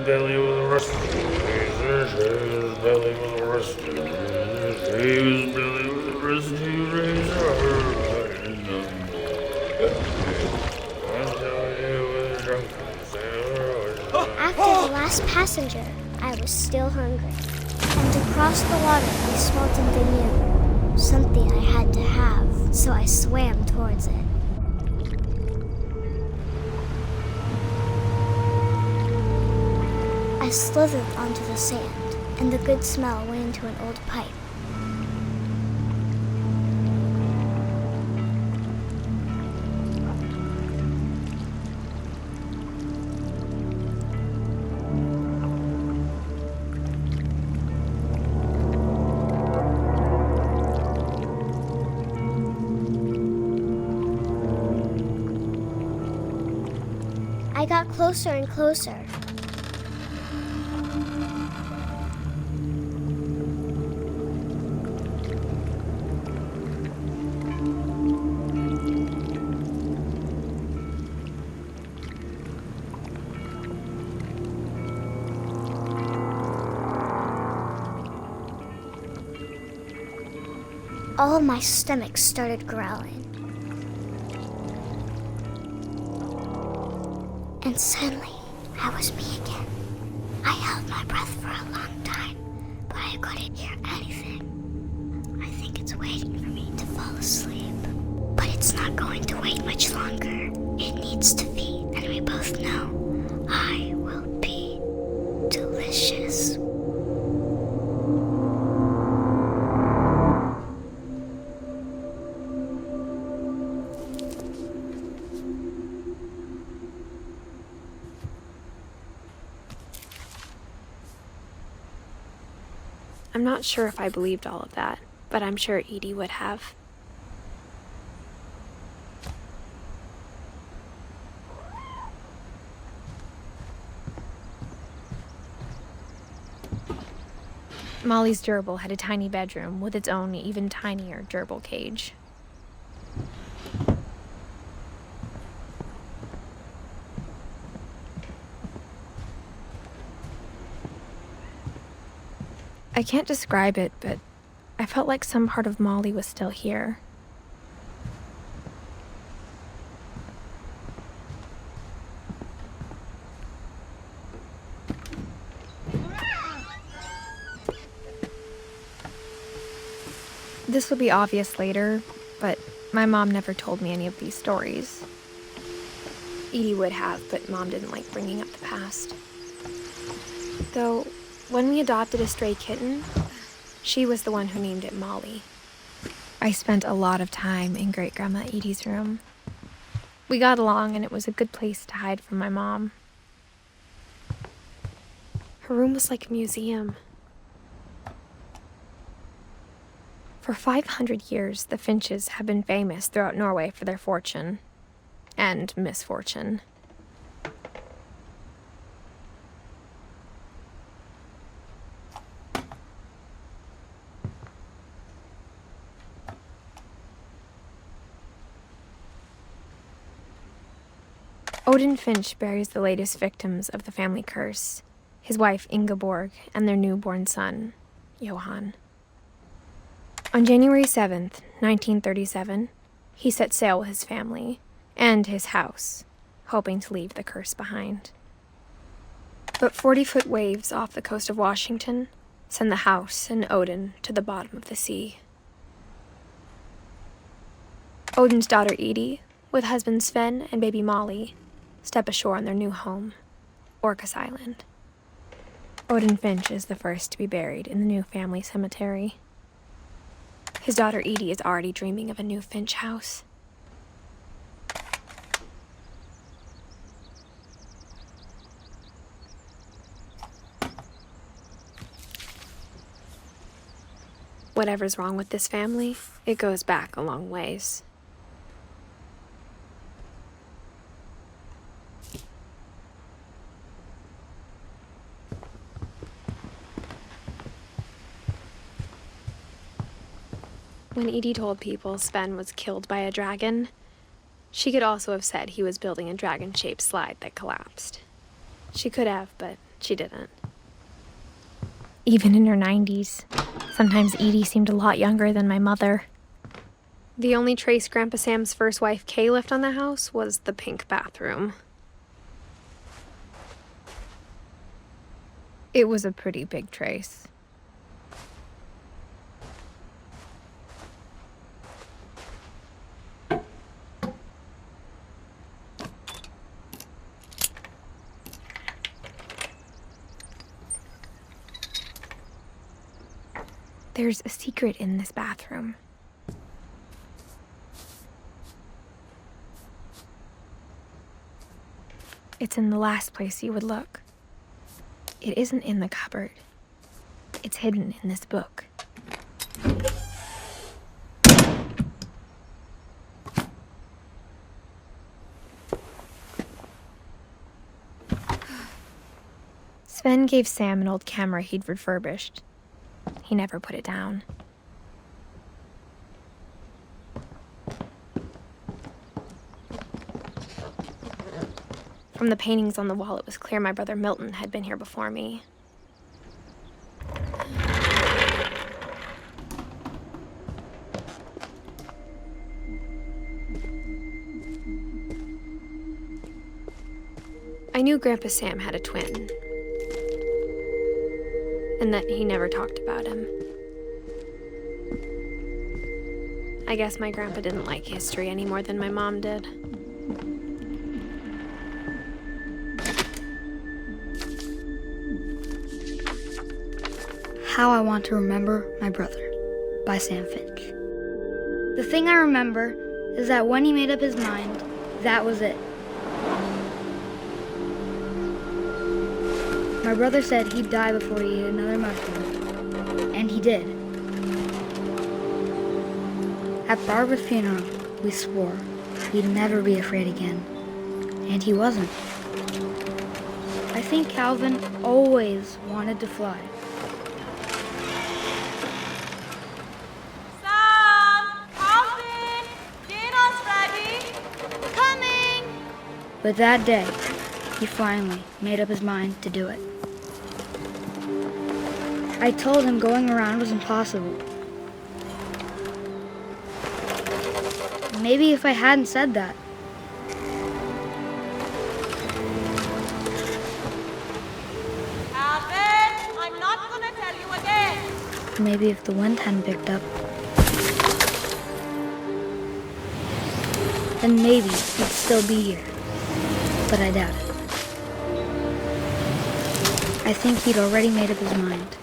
belly with a rusty razor, shave his belly with a rusty razor, shave his belly with a rusty razor. After the last passenger, I was still hungry. And to cross the water, I smelled something new. Something I had to have, so I swam towards it. I slithered onto the sand, and the good smell went into an old pipe. I got closer and closer. All of my stomach started growling. And suddenly, I was me again. I held my breath for a long time, but I couldn't hear anything. I think it's waiting for me to fall asleep. But it's not going to wait much longer. It needs to feed, and we both know I will be delicious. I'm not sure if I believed all of that, but I'm sure Edie would have. Molly's gerbil had a tiny bedroom with its own even tinier gerbil cage. I can't describe it, but I felt like some part of Molly was still here. This will be obvious later, but my mom never told me any of these stories. Edie would have, but Mom didn't like bringing up the past. Though, when we adopted a stray kitten, she was the one who named it Molly. I spent a lot of time in Great-Grandma Edie's room. We got along, and it was a good place to hide from my mom. Her room was like a museum. For 500 years, the Finches have been famous throughout Norway for their fortune and misfortune. Odin Finch buries the latest victims of the family curse, his wife Ingeborg and their newborn son, Johan. On January 7th, 1937, he set sail with his family and his house, hoping to leave the curse behind. But 40-foot waves off the coast of Washington send the house and Odin to the bottom of the sea. Odin's daughter Edie, with husband Sven and baby Molly, step ashore on their new home, Orcas Island. Odin Finch is the first to be buried in the new family cemetery. His daughter Edie is already dreaming of a new Finch house. Whatever's wrong with this family, it goes back a long ways. When Edie told people Sven was killed by a dragon, she could also have said he was building a dragon-shaped slide that collapsed. She could have, but she didn't. Even in her 90s, sometimes Edie seemed a lot younger than my mother. The only trace Grandpa Sam's first wife, Kay, left on the house was the pink bathroom. It was a pretty big trace. There's a secret in this bathroom. It's in the last place you would look. It isn't in the cupboard. It's hidden in this book. Sven gave Sam an old camera he'd refurbished. He never put it down. From the paintings on the wall, it was clear my brother Milton had been here before me. I knew Grandpa Sam had a twin, and that he never talked about him. I guess my grandpa didn't like history any more than my mom did. How I Want to Remember My Brother by Sam Finch. The thing I remember is that when he made up his mind, that was it. My brother said he'd die before he ate another mushroom, and he did. At Barbara's funeral, we swore he'd never be afraid again, and he wasn't. I think Calvin always wanted to fly. But that day, he finally made up his mind to do it. I told him going around was impossible. Maybe if I hadn't said that. Alvin, I'm not gonna tell you again. Maybe if the wind hadn't picked up. Then maybe he'd still be here. But I doubt it. I think he'd already made up his mind.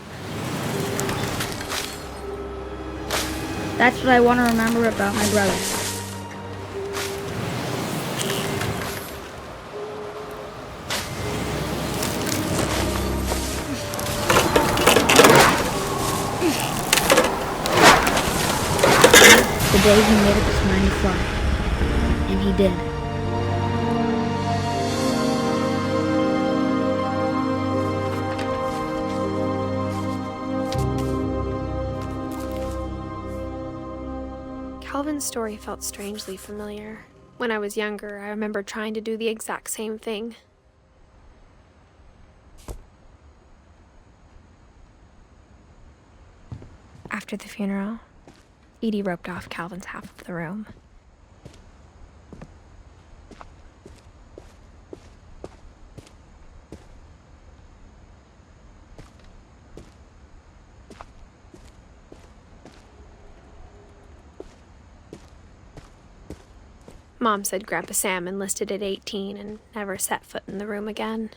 That's what I want to remember about my brother. The day he made up his mind to fly. And he did. Calvin's story felt strangely familiar. When I was younger, I remember trying to do the exact same thing. After the funeral, Edie roped off Calvin's half of the room. Mom said Grandpa Sam enlisted at 18 and never set foot in the room again.